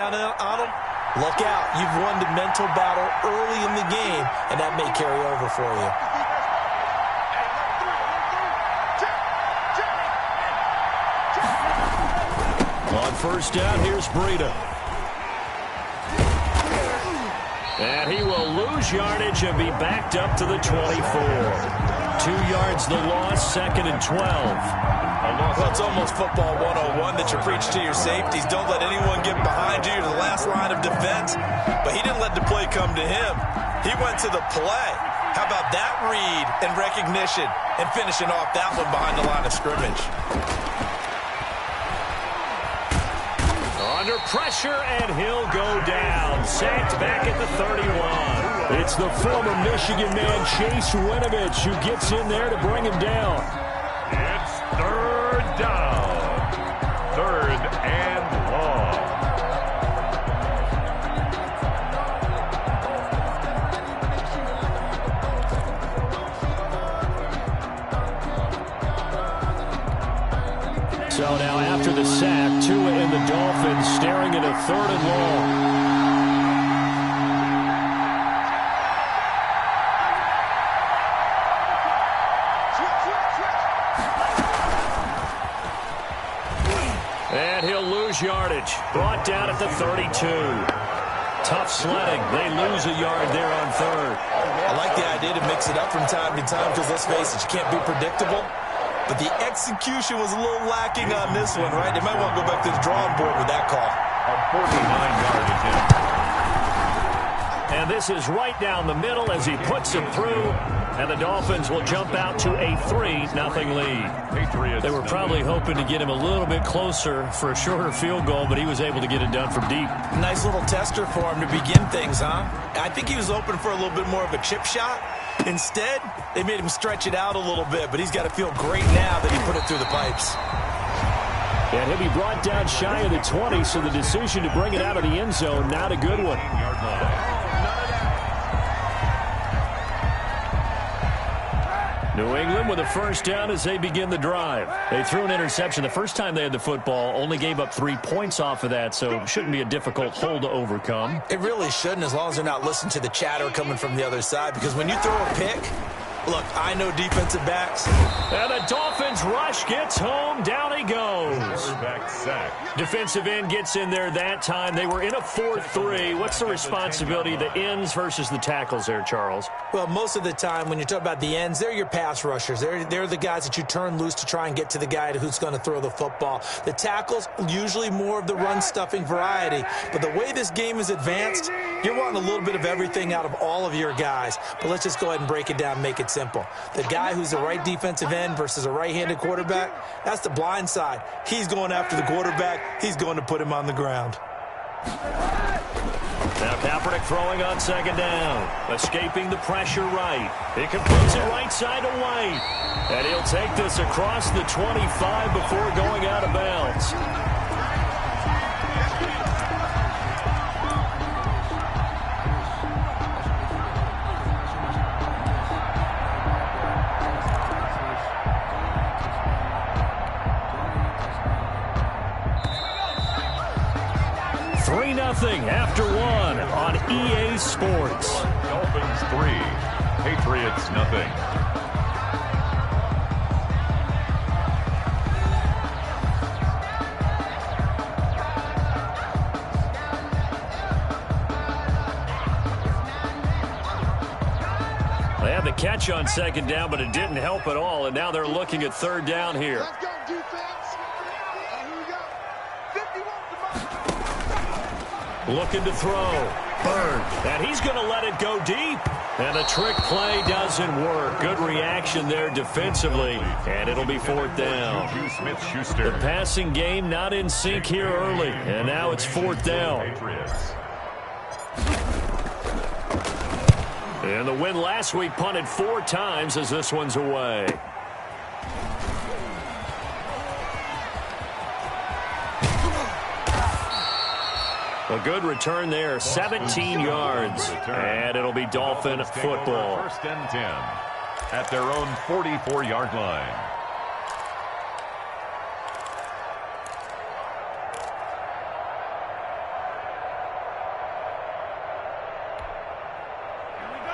on them, look out. You've won the mental battle early in the game, and that may carry over for you. On first down, here's Breida. And he will lose yardage and be backed up to the 24. 2 yards the loss, 2nd and 12. Well, it's almost football 101 that you preach to your safeties. Don't let anyone get behind you. You're the last line of defense. But he didn't let the play come to him. He went to the play. How about that read and recognition and finishing off that one behind the line of scrimmage? Under pressure, and he'll go down. Sacked back at the 31. It's the former Michigan man, Chase Winovich, who gets in there to bring him down. It's 3rd down. 3rd and long. So now after the sack, Tua and the Dolphins staring at a 3rd and long. And he'll lose yardage. Brought down at the 32. Tough sledding. They lose a yard there on 3rd. I like the idea to mix it up from time to time because, let's face it, you can't be predictable. But the execution was a little lacking on this one, right? They might want to go back to the drawing board with that call. A 49-yard attempt. And this is right down the middle as he puts it through. And the Dolphins will jump out to a 3-0 lead. Patriots. They were probably hoping to get him a little bit closer for a shorter field goal, but he was able to get it done from deep. Nice little tester for him to begin things, huh? I think he was hoping for a little bit more of a chip shot. Instead, they made him stretch it out a little bit, but he's got to feel great now that he put it through the pipes. And he'll be brought down shy of the 20, so the decision to bring it out of the end zone, not a good one. New England with a first down as they begin the drive. They threw an interception the first time they had the football, only gave up 3 points off of that, so shouldn't be a difficult hole to overcome. It really shouldn't, as long as they're not listening to the chatter coming from the other side, because when you throw a pick, look, I know defensive backs. And the Dolphins rush gets home. Down he goes. Quarterback sack. Defensive end gets in there that time. They were in a 4-3. What's the responsibility of the ends versus the tackles there, Charles? Well, most of the time when you talk about the ends, they're your pass rushers. They're the guys that you turn loose to try and get to the guy who's going to throw the football. The tackles, usually more of the run-stuffing variety. But the way this game is advanced, you're wanting a little bit of everything out of all of your guys. But let's just go ahead and break it down and make it simple. The guy who's the right defensive end versus a right-handed quarterback, that's the blind side. He's going after the quarterback. He's going to put him on the ground. Now Kaepernick throwing on 2nd down. Escaping the pressure right. He completes it right side to White. And he'll take this across the 25 before going out of bounds. After 1 on EA Sports. Dolphins 3, Patriots nothing. They had the catch on 2nd down, but it didn't help at all, and now they're looking at 3rd down here. Let's go, defense. Here we go. 51. Looking to throw. Bird. And he's going to let it go deep. And the trick play doesn't work. Good reaction there defensively. And it'll be 4th down. The passing game not in sync here early. And now it's 4th down. And the win last week punted 4 times as this one's away. A good return there, 17 yards. And it'll be Dolphin football. 1st and 10 at their own 44-yard line.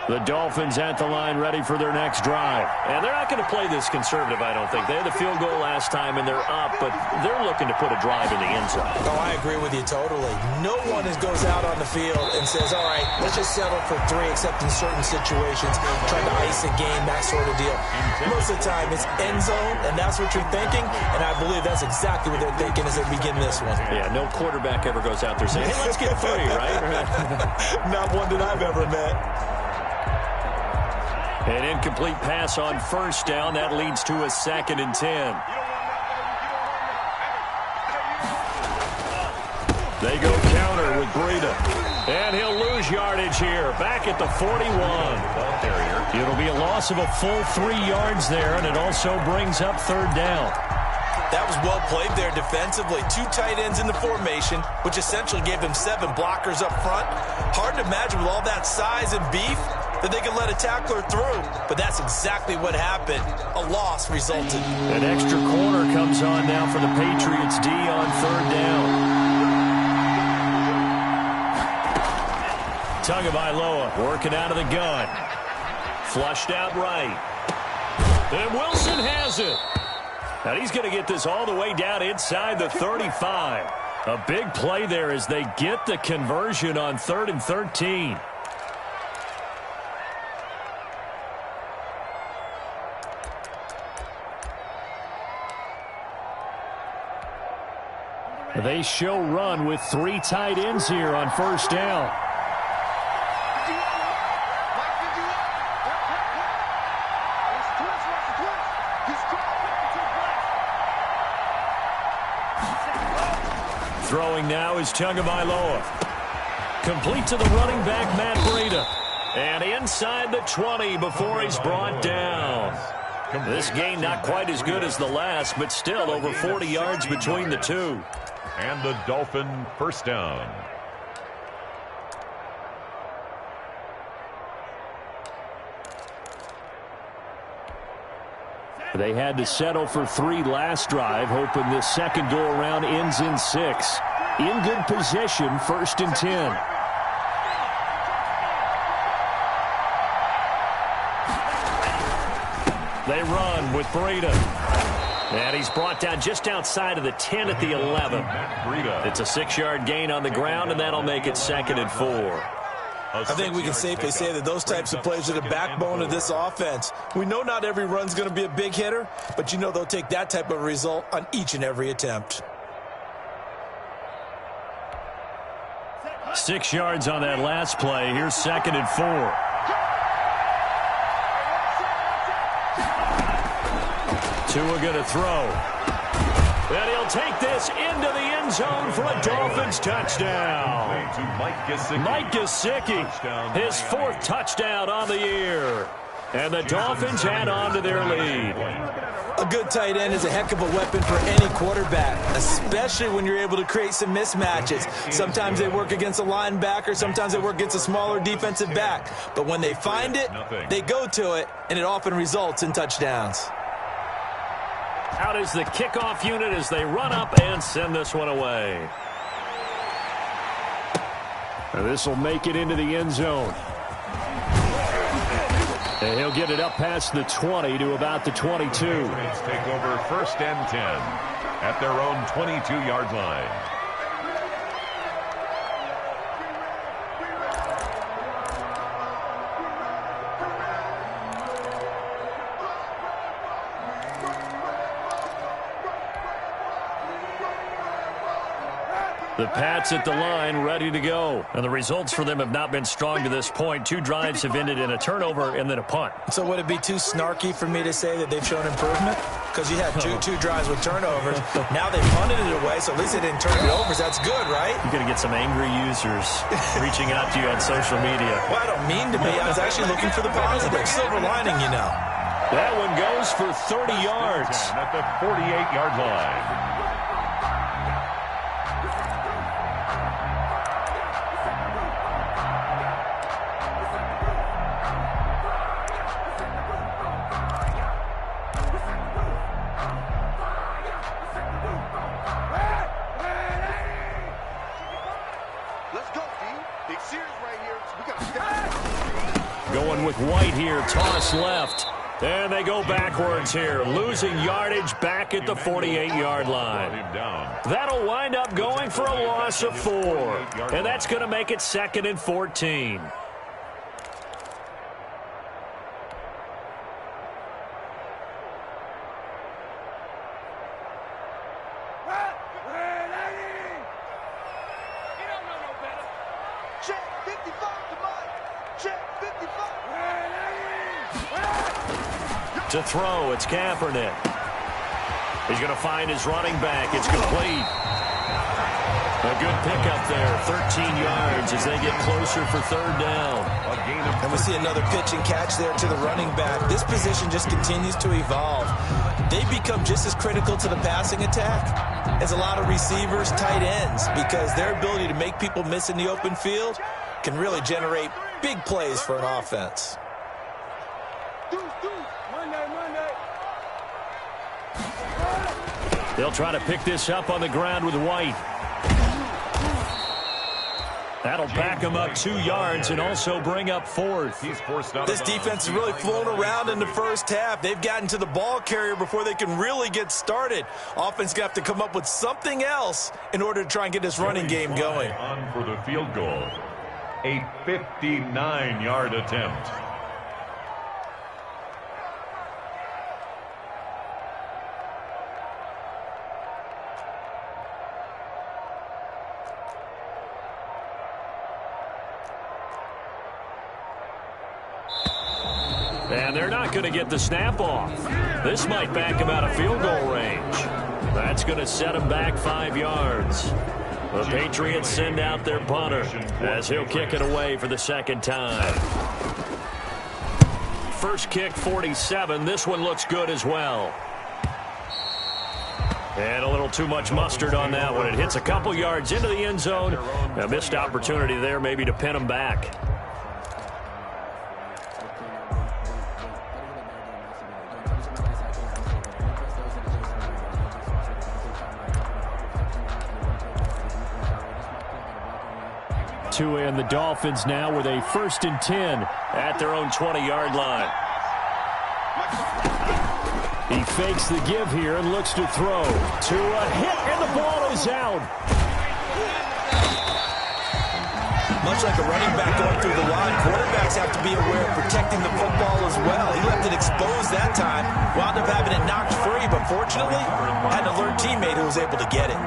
The Dolphins at the line ready for their next drive. And they're not going to play this conservative, I don't think. They had the field goal last time, and they're up, but they're looking to put a drive in the end zone. Oh, I agree with you totally. No one goes out on the field and says, all right, let's just settle for 3, except in certain situations, trying to ice a game, that sort of deal. Most of the time, it's end zone, and that's what you're thinking, and I believe that's exactly what they're thinking as they begin this one. Yeah, no quarterback ever goes out there saying, hey, let's get 3, right? Not one that I've ever met. An incomplete pass on first down. That leads to a 2nd and 10. They go counter with Breida. And he'll lose yardage here. Back at the 41. It'll be a loss of a full 3 yards there, and it also brings up 3rd down. That was well played there defensively. 2 tight ends in the formation, which essentially gave them 7 blockers up front. Hard to imagine with all that size and beef that they could let a tackler through, but that's exactly what happened. A loss resulted. An extra corner comes on now for the Patriots D on 3rd down. Tagovailoa working out of the gun. Flushed out right. And Wilson has it. And he's going to get this all the way down inside the 35. A big play there as they get the conversion on 3rd and 13. They show run with 3 tight ends here on first down. Throwing now is Tagovailoa. Complete to the running back, Matt Breida. And inside the 20 before he's brought down. This game not quite as good as the last, but still over 40 yards between the two. And the Dolphin first down. They had to settle for 3 last drive, hoping this second go-around ends in 6. In good position, 1st and 10. They run with Breida. And he's brought down just outside of the 10 at the 11. It's a 6-yard gain on the ground, and that'll make it 2nd and 4. I think we can safely say that those types of plays are the backbone of this offense. We know not every run's going to be a big hitter, but you know they'll take that type of result on each and every attempt. 6 yards on that last play. Here's 2nd and 4. Tua going to throw. And he'll take this into the end zone for a Dolphins touchdown. Mike Gesicki, his 4th touchdown on the year. And the Dolphins add on to their lead. A good tight end is a heck of a weapon for any quarterback, especially when you're able to create some mismatches. Sometimes they work against a linebacker, sometimes they work against a smaller defensive back. But when they find it, they go to it, and it often results in touchdowns. Out is the kickoff unit as they run up and send this one away. This will make it into the end zone. And he'll get it up past the 20 to about the 22. Take over 1st and 10 at their own 22-yard line. The Pats at the line, ready to go. And the results for them have not been strong to this point. 2 drives have ended in a turnover and then a punt. So would it be too snarky for me to say that they've shown improvement? Because you had two drives with turnovers. Now they punted it away, so at least they didn't turn it over. So that's good, right? You're going to get some angry users reaching out to you on social media. Well, I don't mean to be. I was actually looking for the positive. Silver lining, you know. That one goes for 30 yards. At the 48-yard line. Going with White here. Toss left. And they go backwards here. Losing yardage back at the 48-yard line. That'll wind up going for a loss of 4. And that's going to make it 2nd and 14. To throw, it's Kaepernick. He's going to find his running back. It's complete. A good pickup there, 13 yards as they get closer for 3rd down. And we see another pitch and catch there to the running back. This position just continues to evolve. They become just as critical to the passing attack as a lot of receivers, tight ends, because their ability to make people miss in the open field can really generate big plays for an offense. They'll try to pick this up on the ground with White. That'll back him up 2 yards and also bring up 4th. This defense has really flown around in the first half. They've gotten to the ball carrier before they can really get started. Offense got to come up with something else in order to try and get this running game going. On for the field goal. A 59-yard attempt. And they're not going to get the snap off. This might back him out of field goal range. That's going to set him back 5 yards. The Patriots send out their punter as he'll kick it away for the 2nd time. First kick, 47. This one looks good as well. And a little too much mustard on that one. It hits a couple yards into the end zone. A missed opportunity there maybe to pin him back. And the Dolphins now with a 1st and 10 at their own 20-yard line. He fakes the give here and looks to throw. To a hit, and the ball is out. Much like a running back going through the line, quarterbacks have to be aware of protecting the football as well. He left it exposed that time, wound up having it knocked free, but fortunately, had an alert teammate who was able to get it.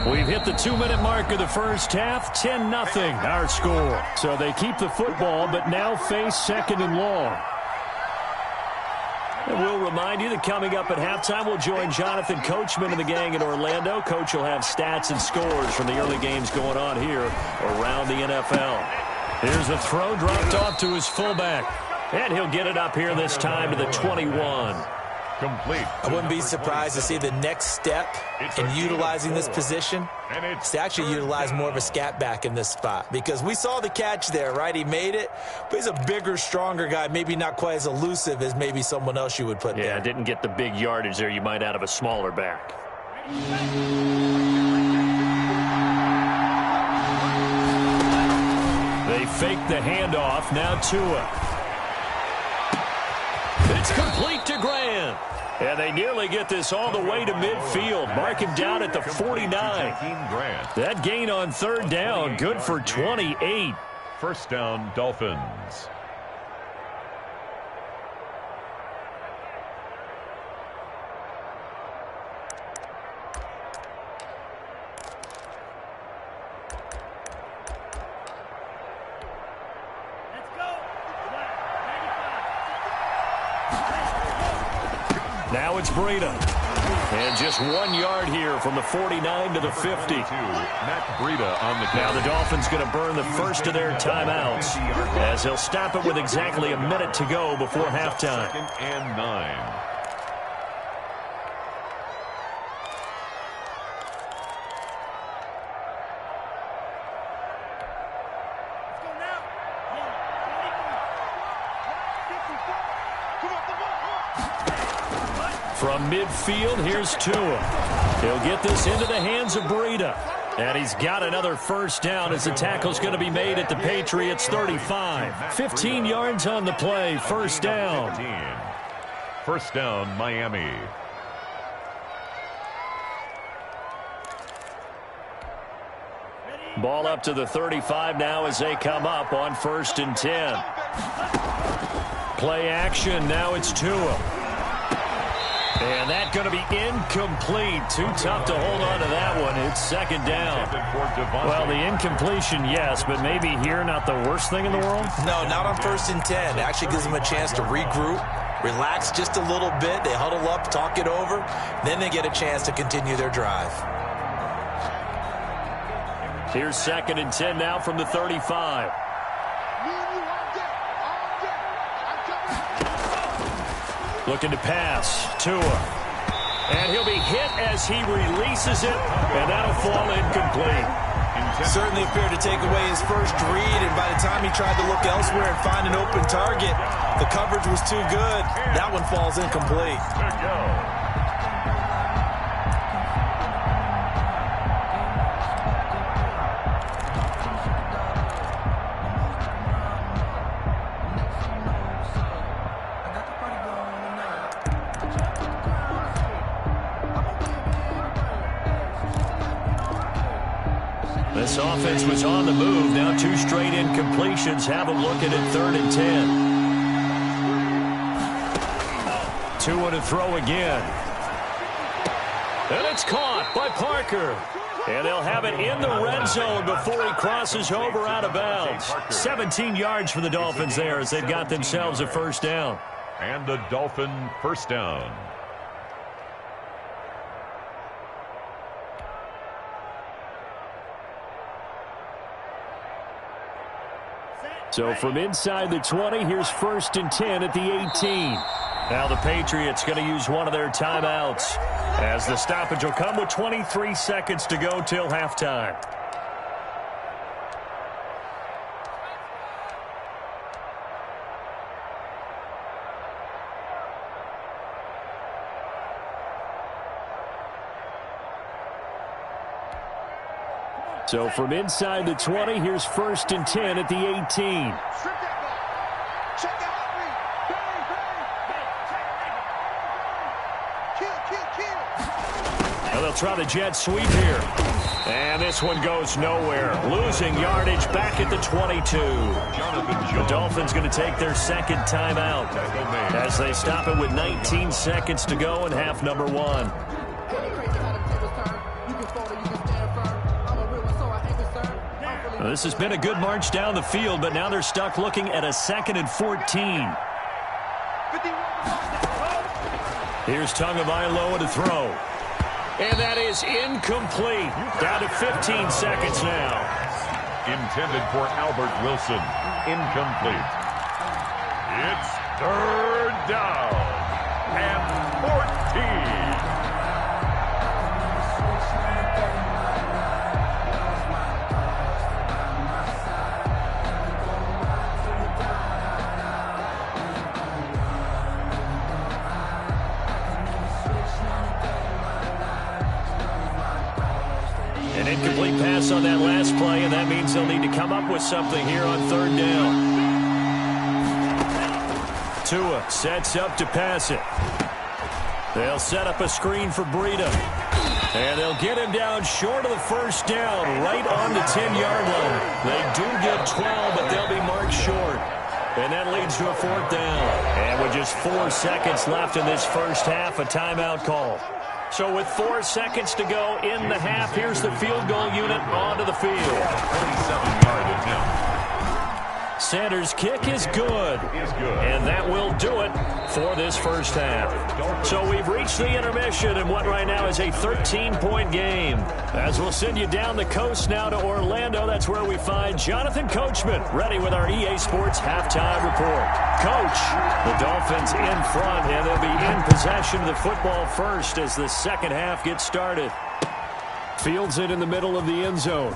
We've hit the 2-minute mark of the first half, 10-0 our score. So they keep the football, but now face 2nd and long. And we'll remind you that coming up at halftime, we'll join Jonathan Coachman and the gang in Orlando. Coach will have stats and scores from the early games going on here around the NFL. Here's a throw dropped off to his fullback. And he'll get it up here this time to the 21. Complete. I wouldn't be surprised to see the next step in utilizing this position is to actually utilize more of a scat back in this spot, because we saw the catch there, right? He made it, but he's a bigger, stronger guy, maybe not quite as elusive as maybe someone else you would put there. Yeah, didn't get the big yardage there you might out of a smaller back. They fake the handoff, now Tua. It's complete to Graham. And they nearly get this all the way to midfield. Mark him down at the 49. That gain on 3rd down, good for 28. 1st down, Dolphins. Now it's Breida. And just 1 yard here from the 49 to the 50. Matt Breida on the count. Now the Dolphins going to burn the first of their timeouts as they'll stop it with exactly a minute to go before halftime. 2nd and 9. From midfield, here's Tua. He'll get this into the hands of Breida. And he's got another first down as the tackle's going to be made at the Patriots' 35. 15 yards on the play, first down. First down, Miami. Ball up to the 35 now as they come up on 1st and 10. Play action, now it's Tua. And that's going to be incomplete. Too tough to hold on to that one. It's second down. Well, the incompletion, yes, but maybe here not the worst thing in the world? No, not on 1st and 10. It actually gives them a chance to regroup, relax just a little bit. They huddle up, talk it over. Then they get a chance to continue their drive. Here's 2nd and 10 now from the 35. Looking to pass. Tua. And he'll be hit as he releases it, and that'll fall incomplete. Certainly appeared to take away his first read, and by the time he tried to look elsewhere and find an open target, the coverage was too good. That one falls incomplete. This offense was on the move. Now 2 straight incompletions. Have them looking at 3rd and 10. Tua to throw again. And it's caught by Parker. And they'll have it in the red zone before he crosses over out of bounds. 17 yards for the Dolphins there as they've got themselves a first down. And the Dolphin first down. So from inside the 20, here's 1st and 10 at the 18. Now the Patriots going to use one of their timeouts as the stoppage will come with 23 seconds to go till halftime. So from inside the 20, here's 1st and 10 at the 18. Now they'll try the jet sweep here. And this one goes nowhere. Losing yardage back at the 22. The Dolphins going to take their 2nd timeout as they stop it with 19 seconds to go in half number 1. Well, this has been a good march down the field, but now they're stuck looking at a 2nd and 14. Here's Tagovailoa to throw. And that is incomplete. Down to 15 seconds now. Intended for Albert Wilson. Incomplete. It's 3rd down and 14. An incomplete pass on that last play, and that means they'll need to come up with something here on 3rd down. Tua sets up to pass it. They'll set up a screen for Breida. And they'll get him down short of the first down, right on the 10-yard line. They do get 12, but they'll be marked short. And that leads to a 4th down. And with just 4 seconds left in this first half, a timeout call. So with 4 seconds to go in the half, here's the field goal unit onto the field. 27-yard attempt. Sanders' kick is good. And that will do it for this first half. So we've reached the intermission in what right now is a 13-point game. As we'll send you down the coast now to Orlando, that's where we find Jonathan Coachman ready with our EA Sports halftime report. Coach, the Dolphins in front, and they'll be in possession of the football first as the second half gets started. Fields it in the middle of the end zone.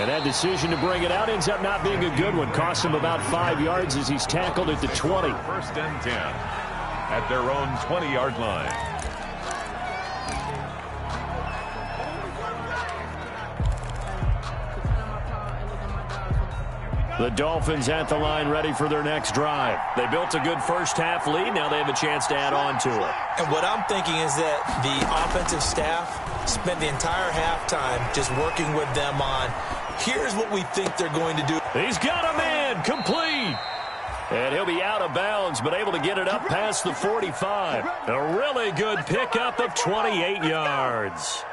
And that decision to bring it out ends up not being a good one. Cost him about 5 yards as he's tackled at the 20. First and 10 at their own 20-yard line. The Dolphins at the line ready for their next drive. They built a good first-half lead. Now they have a chance to add on to it. And what I'm thinking is that the offensive staff spent the entire halftime just working with them on, here's what we think they're going to do. He's got a man, complete. And he'll be out of bounds, but able to get it up past the 45. A really good pickup of 28 yards.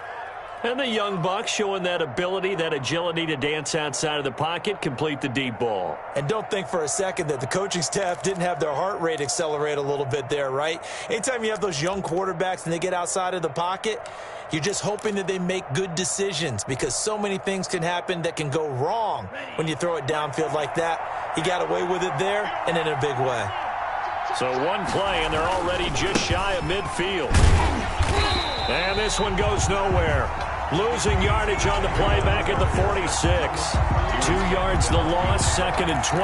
And the young buck showing that ability, that agility to dance outside of the pocket, complete the deep ball. And don't think for a second that the coaching staff didn't have their heart rate accelerate a little bit there, right? Anytime you have those young quarterbacks and they get outside of the pocket, you're just hoping that they make good decisions because so many things can happen that can go wrong when you throw it downfield like that. He got away with it there and in a big way. So one play, and they're already just shy of midfield. And this one goes nowhere. Losing yardage on the play back at the 46. 2 yards the loss, 2nd and 12.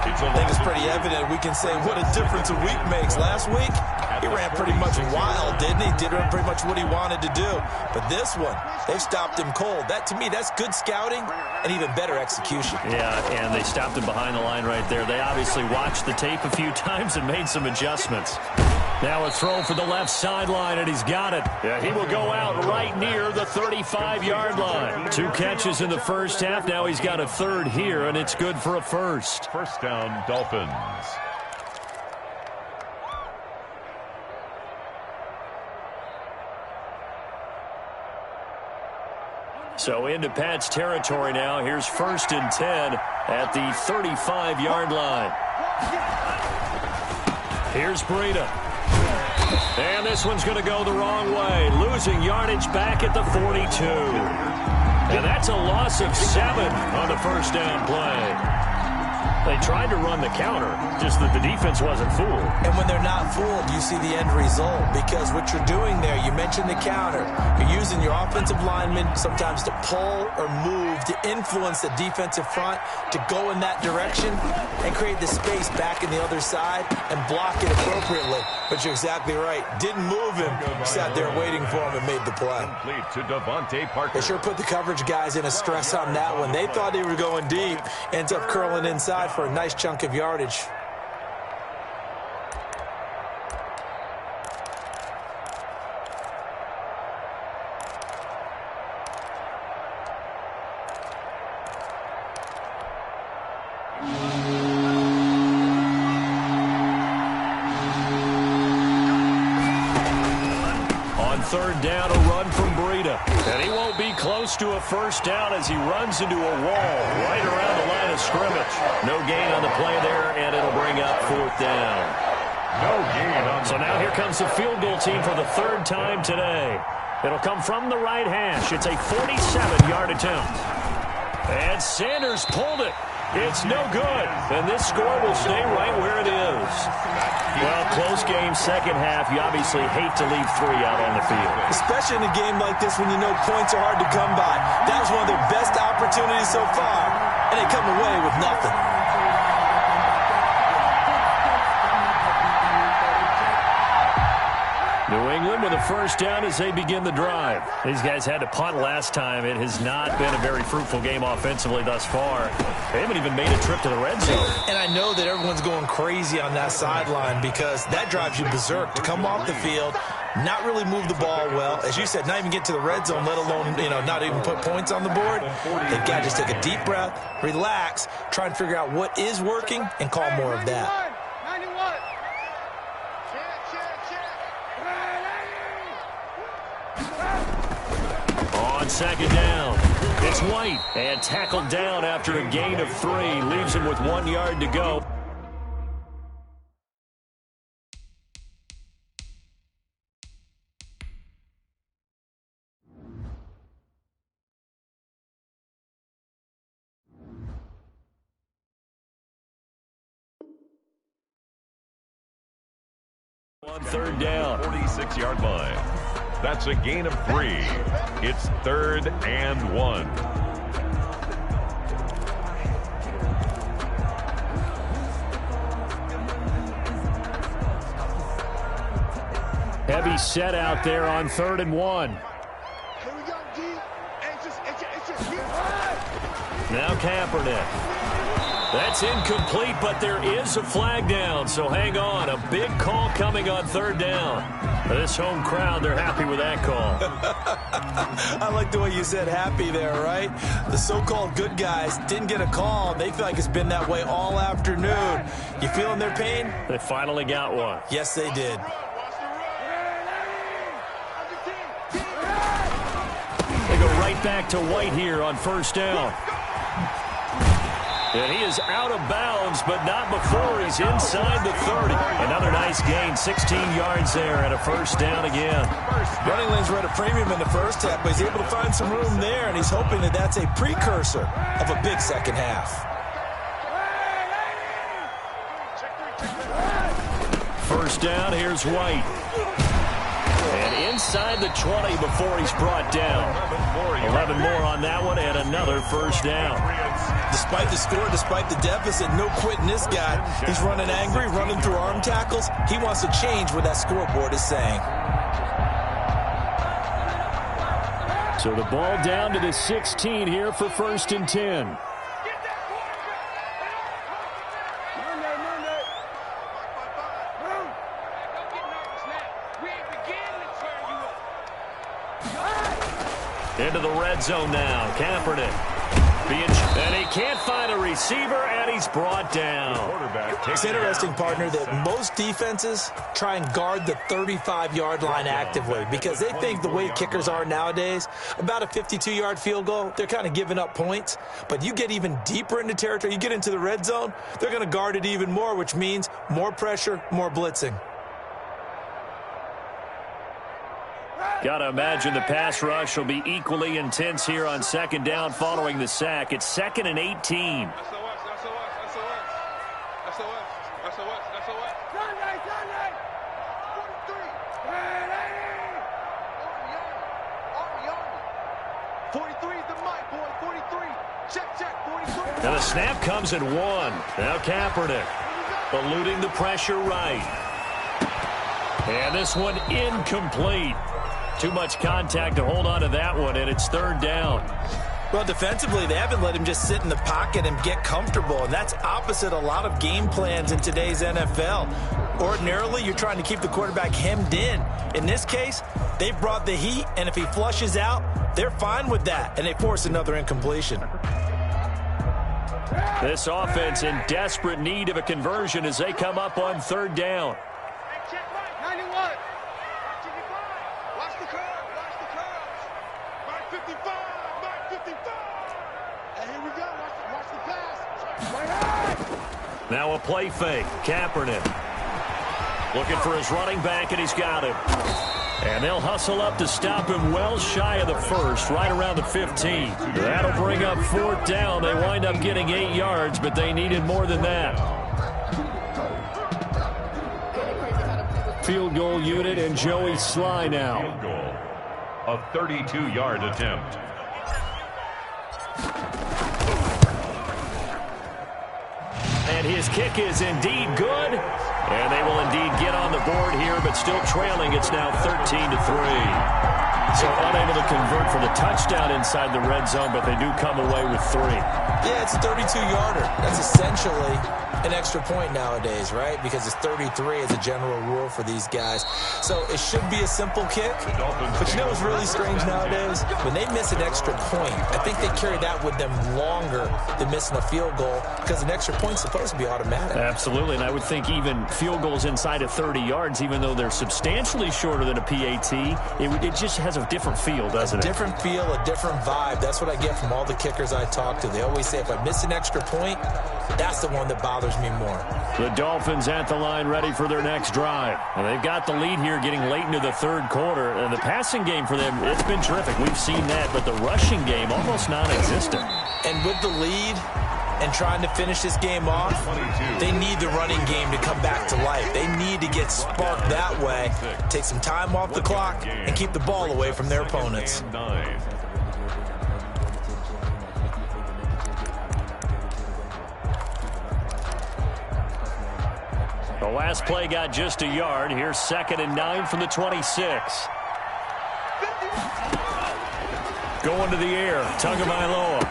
I think it's pretty evident. We can say what a difference a week makes. Last week, he ran pretty much wild, didn't he? Did run pretty much what he wanted to do. But this one, they stopped him cold. That, to me, that's good scouting and even better execution. Yeah, and they stopped him behind the line right there. They obviously watched the tape a few times and made some adjustments. Now a throw for the left sideline, and he's got it. Yeah, he will go out right near the 35-yard line. 2 catches in the first half. Now he's got a third here, and it's good for a first. First down, Dolphins. So into Pat's territory now. Here's 1st and 10 at the 35-yard line. Here's Breida. And this one's going to go the wrong way. Losing yardage back at the 42. And that's a loss of 7 on the first down play. They tried to run the counter, just that the defense wasn't fooled. And when they're not fooled, you see the end result. Because what you're doing there, you mentioned the counter. You're using your offensive linemen sometimes to pull or move, to influence the defensive front, to go in that direction and create the space back in the other side and block it appropriately. But you're exactly right. Didn't move him. Sat there waiting for him and made the play. Complete to Devontae Parker. They sure put the coverage guys in a stress on that one. They thought they were going deep. Ends up curling inside for a nice chunk of yardage. On 3rd down, a run from Breida. And he won't be close to a first down as he runs into a wall right around the line of scrimmage. No gain on the play there, and it'll bring up 4th down. No gain on the So now here comes the field goal team for the 3rd time today. It'll come from the right hash. It's a 47-yard attempt. And Sanders pulled it. It's no good. And this score will stay right where it is. Well, close game, second half. You obviously hate to leave 3 out on the field. Especially in a game like this when you know points are hard to come by. That was one of their best opportunities so far, and they come away with nothing. New England with a first down as they begin the drive. These guys had to punt last time. It has not been a very fruitful game offensively thus far. They haven't even made a trip to the red zone. And I know that everyone's going crazy on that sideline because that drives you berserk to come off the field, not really move the ball well. As you said, not even get to the red zone, let alone, not even put points on the board. They've got to just take a deep breath, relax, try and figure out what is working, and call more of that. On 2nd down, it's White, and tackled down after a gain of 3. Leaves him with 1 yard to go. On 3rd down. 46-yard line. That's a gain of 3. It's 3rd and 1. Heavy set out there on 3rd and 1. Here we go, D. Now Kaepernick. That's incomplete, but there is a flag down, so hang on. A big call coming on 3rd down. This home crowd, they're happy with that call. I like the way you said happy there, right? The so-called good guys didn't get a call. They feel like it's been that way all afternoon. You feeling their pain? They finally got one. Yes, they did. They go right back to White here on 1st down. And he is out of bounds, but not before he's inside the 30. Another nice gain, 16 yards there, and a 1st down again. Running lanes were at a premium in the first half, but he's able to find some room there, and he's hoping that that's a precursor of a big second half. 1st down, here's White. And inside the 20 before he's brought down. 11 more on that one, and another 1st down. Despite the score, despite the deficit, no quitting this guy. He's running angry, running through arm tackles. He wants to change what that scoreboard is saying. So the ball down to the 16 here for 1st and 10. Into the red zone now. Kaepernick. And he can't find a receiver, and he's brought down. It's interesting, partner, that most defenses try and guard the 35-yard line actively because they think the way kickers are nowadays, about a 52-yard field goal, they're kind of giving up points. But you get even deeper into territory, you get into the red zone, they're going to guard it even more, which means more pressure, more blitzing. Got to imagine the pass rush will be equally intense here on 2nd down following the sack. It's 2nd and 18. Now the snap comes at 1. Now Kaepernick eluding the pressure right. And this one incomplete. Too much contact to hold on to that one, and it's 3rd down. Well, defensively, they haven't let him just sit in the pocket and get comfortable, and that's opposite a lot of game plans in today's NFL. Ordinarily, you're trying to keep the quarterback hemmed in. In this case, they brought the heat, and if he flushes out, they're fine with that, and they force another incompletion. This offense in desperate need of a conversion as they come up on 3rd down. Now a play fake. Kaepernick looking for his running back, and he's got him. And they'll hustle up to stop him well shy of the 1st, right around the 15. That'll bring up 4th down. They wind up getting 8 yards, but they needed more than that. Field goal unit and Joey Sly now. Field goal. A 32-yard attempt. And his kick is indeed good. And they will indeed get on the board here, but still trailing. It's now 13-3. So unable to convert for the touchdown inside the red zone, but they do come away with 3. Yeah, it's a 32-yarder. That's essentially an extra point nowadays, right? Because it's 33 as a general rule for these guys. So it should be a simple kick. But you know what's really strange nowadays? When they miss an extra point, I think they carry that with them longer than missing a field goal because an extra point's supposed to be automatic. Absolutely, and I would think even field goals inside of 30 yards, even though they're substantially shorter than a PAT, it just has a different feel, doesn't it? A different feel, a different vibe. That's what I get from all the kickers I talk to. They always say if I miss an extra point, that's the one that bothers me more. The Dolphins at the line ready for their next drive. Well, they've got the lead here getting late into the 3rd quarter. And the passing game for them, it's been terrific. We've seen that, but the rushing game almost non-existent. And with the lead and trying to finish this game off, they need the running game to come back to life. They need to get sparked that way, take some time off the clock, and keep the ball away from their opponents. The last play got just a yard. Here's 2nd and 9 from the 26. Going to the air. Tagovailoa.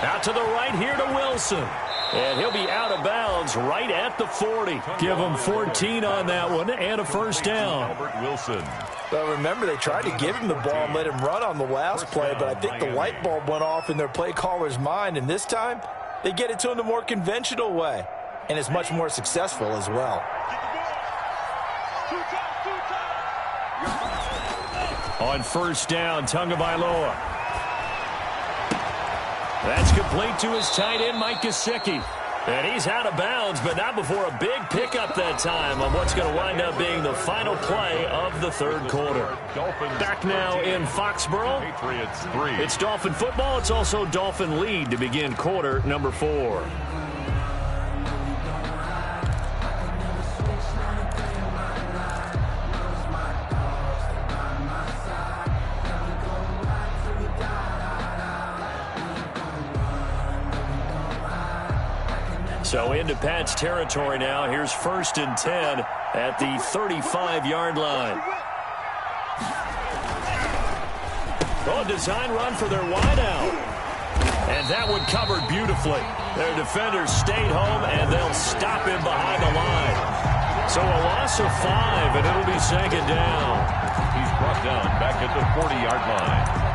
Out to the right here to Wilson. And he'll be out of bounds right at the 40. Give him 14 on that one and a first down. Wilson. But remember, they tried to give him the ball and let him run on the last play, but I think the light bulb went off in their play caller's mind, and this time they get it to him the more conventional way, and it's much more successful as well. On first down, Tagovailoa. That's complete to his tight end, Mike Gesicki. And he's out of bounds, but not before a big pickup that time on what's going to wind up being the final play of the third quarter. Back now in Foxborough. Patriots 3. It's Dolphin football. It's also Dolphin lead to begin quarter number 4. So into Pat's territory now. Here's 1st and 10 at the 35-yard line. Oh, design run for their wideout. And that one covered beautifully. Their defenders stayed home, and they'll stop him behind the line. So a loss of 5, and it'll be 2nd down. He's brought down back at the 40-yard line.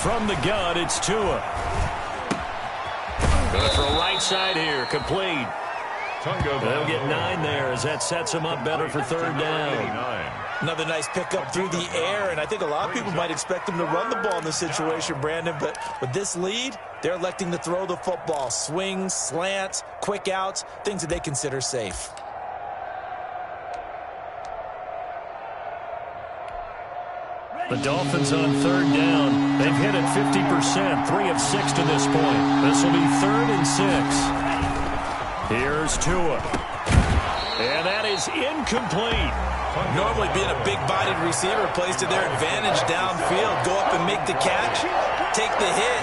From the gun, it's Tua. Going to throw right side here, complete. They'll get 9 there as that sets him up better for 3rd down. Another nice pickup through the air, and I think a lot of people might expect them to run the ball in this situation, Brandon, but with this lead, they're electing to throw the football. Swings, slants, quick outs, things that they consider safe. The Dolphins on 3rd down. They've hit it 50%, 3 of 6 to this point. This will be 3rd and 6. Here's Tua. And that is incomplete. Normally being a big-bodied receiver plays to their advantage downfield. Go up and make the catch, take the hit,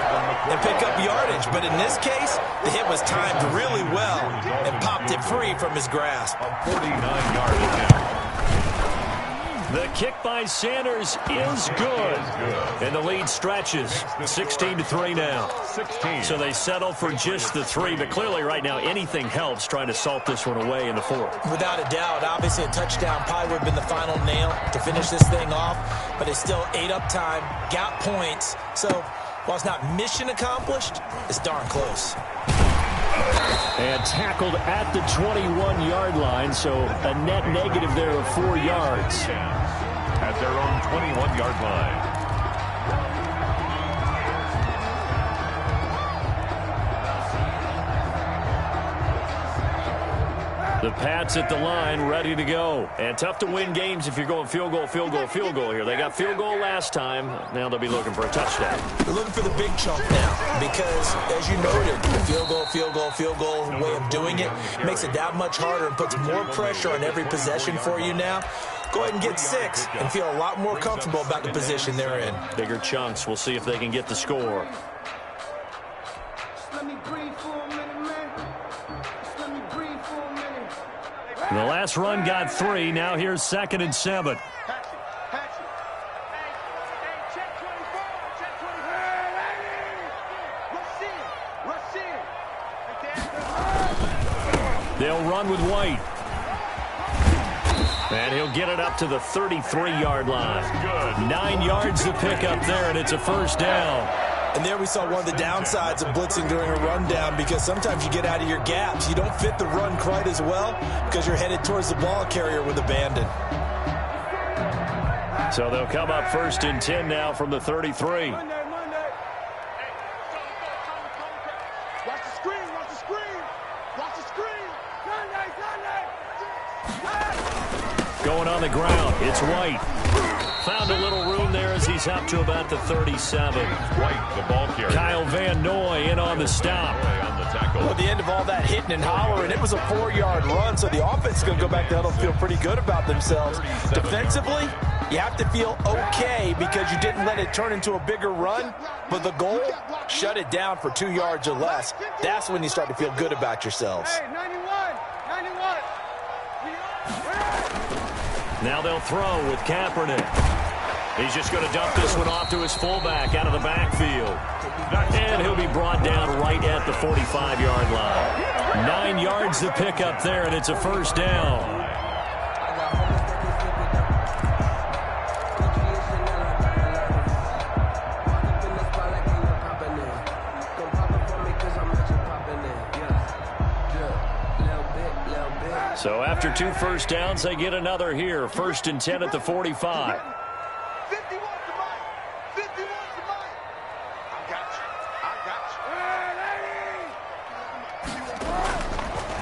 and pick up yardage. But in this case, the hit was timed really well and popped it free from his grasp. A 49-yard attempt. The kick by Sanders is good. And the lead stretches. 16-3 now. 16. So they settle for just the 3. But clearly right now anything helps trying to salt this one away in the 4th. Without a doubt, obviously a touchdown probably would have been the final nail to finish this thing off. But it's still ate up time, got points. So while it's not mission accomplished, it's darn close. And tackled at the 21-yard line, so a net negative there of 4 yards. At their own 21-yard line. The Pats at the line, ready to go. And tough to win games if you're going field goal, field goal, field goal here. They got field goal last time. Now they'll be looking for a touchdown. They're looking for the big chunk now because, as you noted, the field goal, field goal, field goal way of doing it makes it that much harder and puts more pressure on every possession for you now. Go ahead and get 6 and feel a lot more comfortable about the position they're in. Bigger chunks. We'll see if they can get the score. The last run got 3. Now here's 2nd and 7. They'll run with White. And he'll get it up to the 33-yard line. 9 yards to pick up there, and it's a first down. And there we saw one of the downsides of blitzing during a rundown because sometimes you get out of your gaps. You don't fit the run quite as well because you're headed towards the ball carrier with abandon. So they'll come up 1st and 10 now from the 33. Watch the screen, watch the screen, watch the screen. Going on the ground, it's White. Found a little room there as he he's up to about the 37. White, the ball carrier. Kyle Van Noy in on the stop. On the tackle. Well, at the end of all that hitting and hollering, it was a 4-yard run, so the offense is going to go back to huddle and feel pretty good about themselves. Defensively, you have to feel okay because you didn't let it turn into a bigger run, but the goal, shut it down for 2 yards or less. That's when you start to feel good about yourselves. Hey, 91. Now they'll throw with Kaepernick. He's just going to dump this one off to his fullback out of the backfield. And he'll be brought down right at the 45-yard line. 9 yards to pick up there, and it's a first down. So after 2 first downs, they get another here. 1st and 10 at the 45. 51 to Mike. 51 to Mike. I got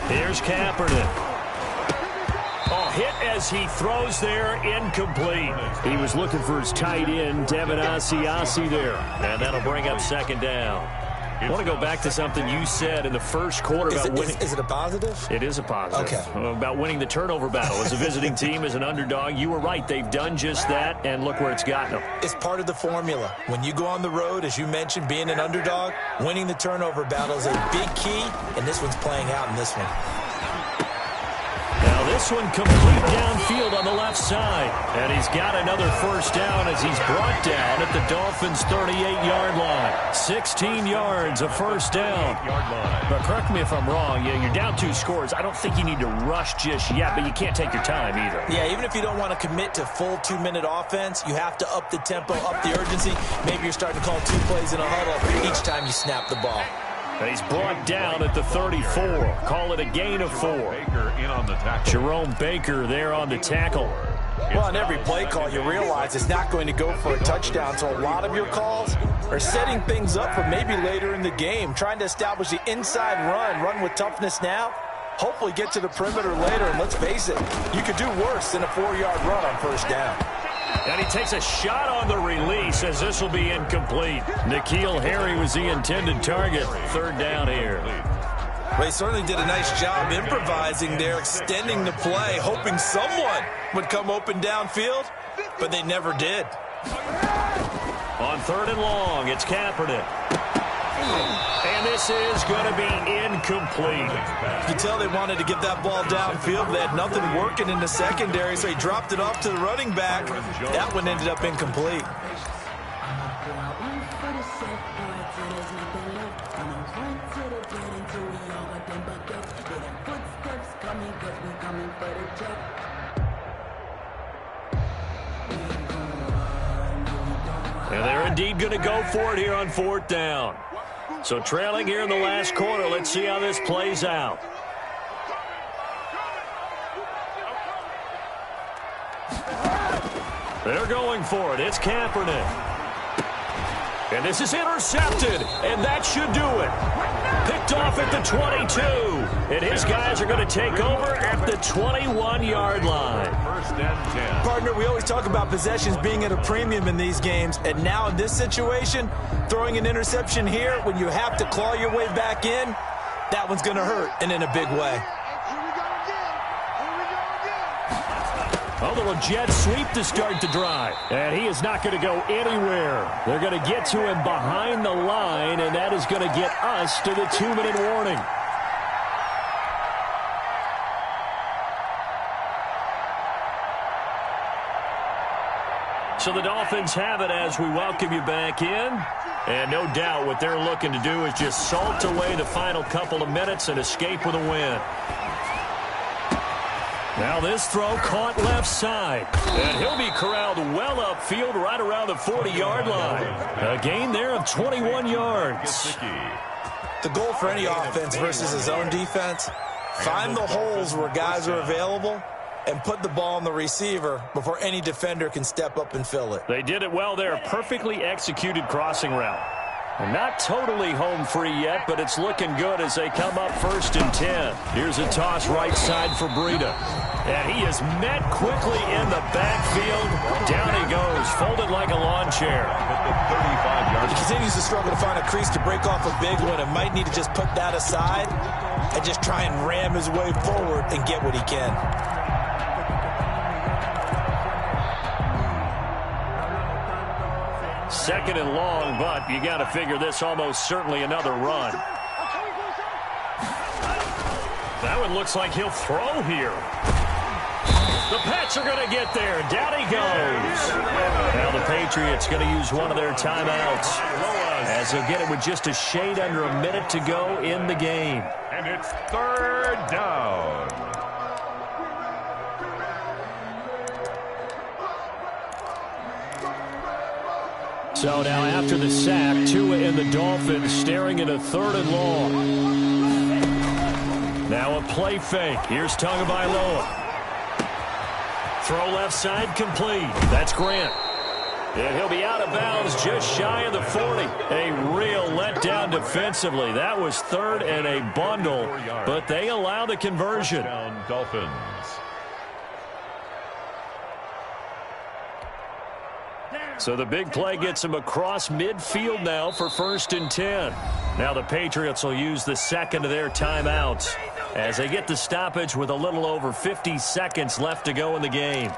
you. Here's Kaepernick. Oh, hit as he throws there, incomplete. He was looking for his tight end, Devin Asiasi there. And that'll bring up 2nd down. I want to go back to something you said in the first quarter about winning. Is it a positive? It is a positive. Okay. About winning the turnover battle. As a visiting team, as an underdog, you were right. They've done just that, and look where it's gotten them. It's part of the formula. When you go on the road, as you mentioned, being an underdog, winning the turnover battle is a big key, and this one's playing out in this one. Now this one complete downfield on the left side. And he's got another first down as he's brought down at the Dolphins' 38-yard line. 16 yards, a first down. But correct me if I'm wrong, you're down 2 scores. I don't think you need to rush just yet, but you can't take your time either. Yeah, even if you don't want to commit to full 2-minute offense, you have to up the tempo, up the urgency. Maybe you're starting to call 2 plays in a huddle each time you snap the ball. And he's brought down at the 34. Call it a gain of 4. Baker in on the tackle. Jerome Baker there on the tackle. Well, on every play call, you realize it's not going to go for a touchdown, so a lot of your calls are setting things up for maybe later in the game, trying to establish the inside run with toughness now, hopefully get to the perimeter later, and let's face it, you could do worse than a 4-yard run on first down. And he takes a shot on the release as this will be incomplete. N'Keal Harry was the intended target. 3rd down here. Well, he certainly did a nice job improvising there, extending the play, hoping someone would come open downfield, but they never did. On 3rd and long, it's Kaepernick. And this is going to be incomplete. You can tell they wanted to get that ball downfield. They had nothing working in the secondary, so he dropped it off to the running back. That one ended up incomplete. And they're indeed going to go for it here on 4th down. So trailing here in the last quarter, let's see how this plays out. They're going for it. It's Kaepernick. And this is intercepted, and that should do it. Picked off at the 22. And his guys are going to take over at the 21-yard line. 1st and 10. Partner, we always talk about possessions being at a premium in these games, and now in this situation, throwing an interception here when you have to claw your way back in, that one's going to hurt, and in a big way. A little jet sweep to start the drive. And he is not going to go anywhere. They're going to get to him behind the line, and that is going to get us to the 2-minute warning. So the Dolphins have it as we welcome you back in. And no doubt what they're looking to do is just salt away the final couple of minutes and escape with a win. Now this throw caught left side. And he'll be corralled well upfield right around the 40-yard line. A gain there of 21 yards. The goal for any offense versus his own defense, find the holes where guys are available and put the ball on the receiver before any defender can step up and fill it. They did it well there. Perfectly executed crossing route. Not totally home free yet, but it's looking good as they come up 1st and 10. Here's a toss right side for Breida. And he is met quickly in the backfield. Down he goes, folded like a lawn chair. He continues to struggle to find a crease to break off a big one and might need to just put that aside and just try and ram his way forward and get what he can. Second and long, but you got to figure this almost certainly another run. That one looks like he'll throw here. The Pats are going to get there. Down he goes. Now the Patriots going to use one of their timeouts as they'll get it with just a shade under a minute to go in the game. And it's 3rd down. So now after the sack, Tua and the Dolphins staring at a 3rd and long. Now a play fake. Here's Tagovailoa. Throw left side complete. That's Grant. And he'll be out of bounds just shy of the 40. A real letdown defensively. That was 3rd and a bundle, but they allow the conversion. Dolphins. So the big play gets him across midfield now for 1st and 10. Now the Patriots will use the second of their timeouts as they get the stoppage with a little over 50 seconds left to go in the game.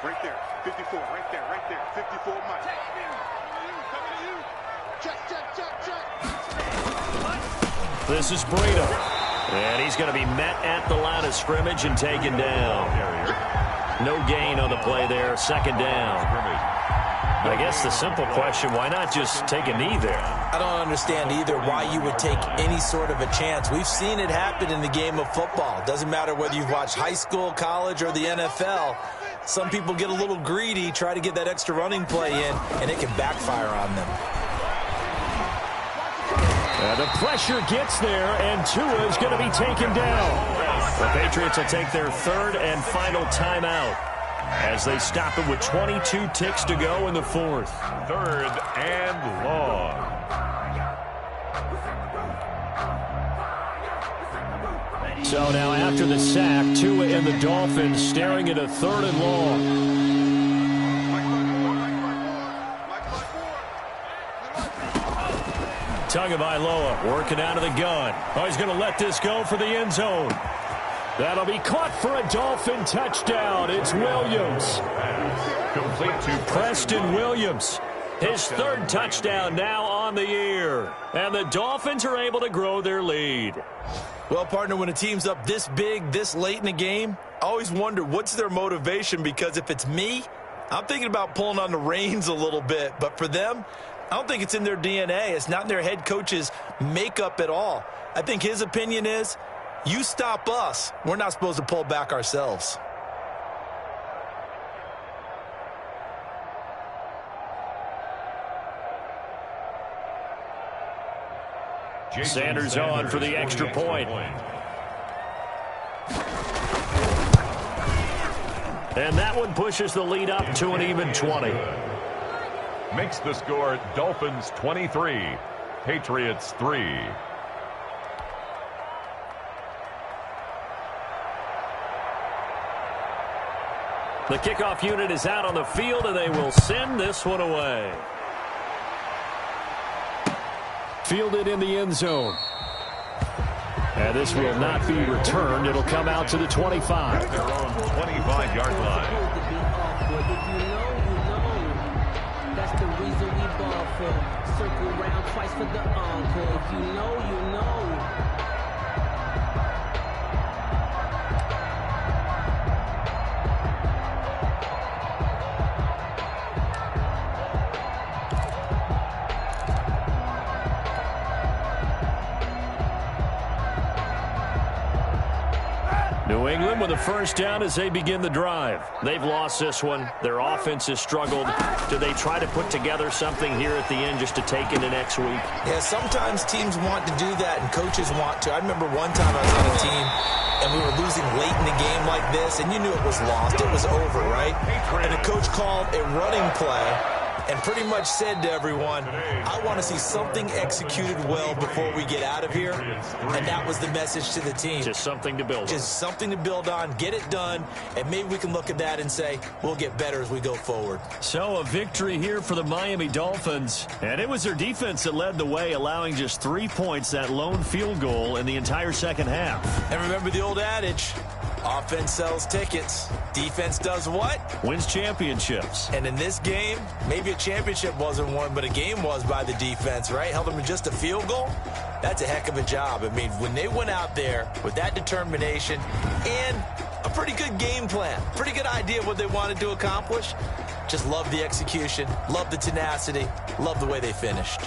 Right there, 54, right there, 54, Mike. This is Breida. And he's going to be met at the line of scrimmage and taken down. No gain on the play there, 2nd down. I guess the simple question, why not just take a knee there? I don't understand either why you would take any sort of a chance. We've seen it happen in the game of football. Doesn't matter whether you've watched high school, college, or the NFL. Some people get a little greedy, try to get that extra running play in, and it can backfire on them. The pressure gets there, and Tua is going to be taken down. The Patriots will take their 3rd and final timeout as they stop it with 22 ticks to go in the 4th. 3rd and long. So now after the sack, Tua and the Dolphins staring at a 3rd and long. Tagovailoa working out of the gun. Oh, he's going to let this go for the end zone. That'll be caught for a Dolphin touchdown. It's Williams. Complete to Preston Williams. His 3rd touchdown now on the year. And the Dolphins are able to grow their lead. Well, partner, when a team's up this big, this late in the game, I always wonder what's their motivation, because if it's me, I'm thinking about pulling on the reins a little bit. But for them, I don't think it's in their DNA. It's not in their head coach's makeup at all. I think his opinion is, you stop us, we're not supposed to pull back ourselves. Sanders on for the extra point. And that one pushes the lead up to an even 20. Makes the score Dolphins 23, Patriots 3. The kickoff unit is out on the field, and they will send this one away. Fielded in the end zone. And this will not be returned. It'll come out to the 25. Their own 25-yard line. That's the reason we ball for. Circle round twice for the encore. If you know, you know. New England with a first down as they begin the drive. They've lost this one. Their offense has struggled. Do they try to put together something here at the end just to take into next week? Yeah, sometimes teams want to do that and coaches want to. I remember one time I was on a team and we were losing late in the game like this, and you knew it was lost. It was over, right? And the coach called a running play and pretty much said to everyone, I want to see something executed well before we get out of here. And that was the message to the team. Just something to build on. Just something to build on, get it done, and maybe we can look at that and say, we'll get better as we go forward. So a victory here for the Miami Dolphins. And it was their defense that led the way, allowing just 3 points, that lone field goal in the entire second half. And remember the old adage, offense sells tickets. Defense does what? Wins championships. And in this game, maybe a championship wasn't won, but a game was by the defense, right? Held them to just a field goal. That's a heck of a job. I mean, when they went out there with that determination and a pretty good game plan, pretty good idea of what they wanted to accomplish, just love the execution, love the tenacity, love the way they finished.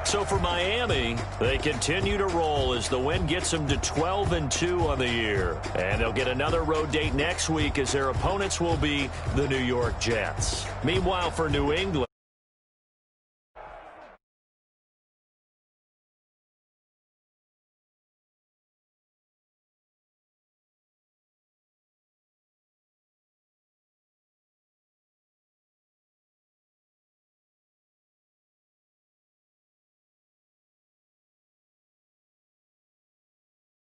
So for Miami, they continue to roll as the win gets them to 12-2 on the year. And they'll get another road date next week as their opponents will be the New York Jets. Meanwhile, for New England,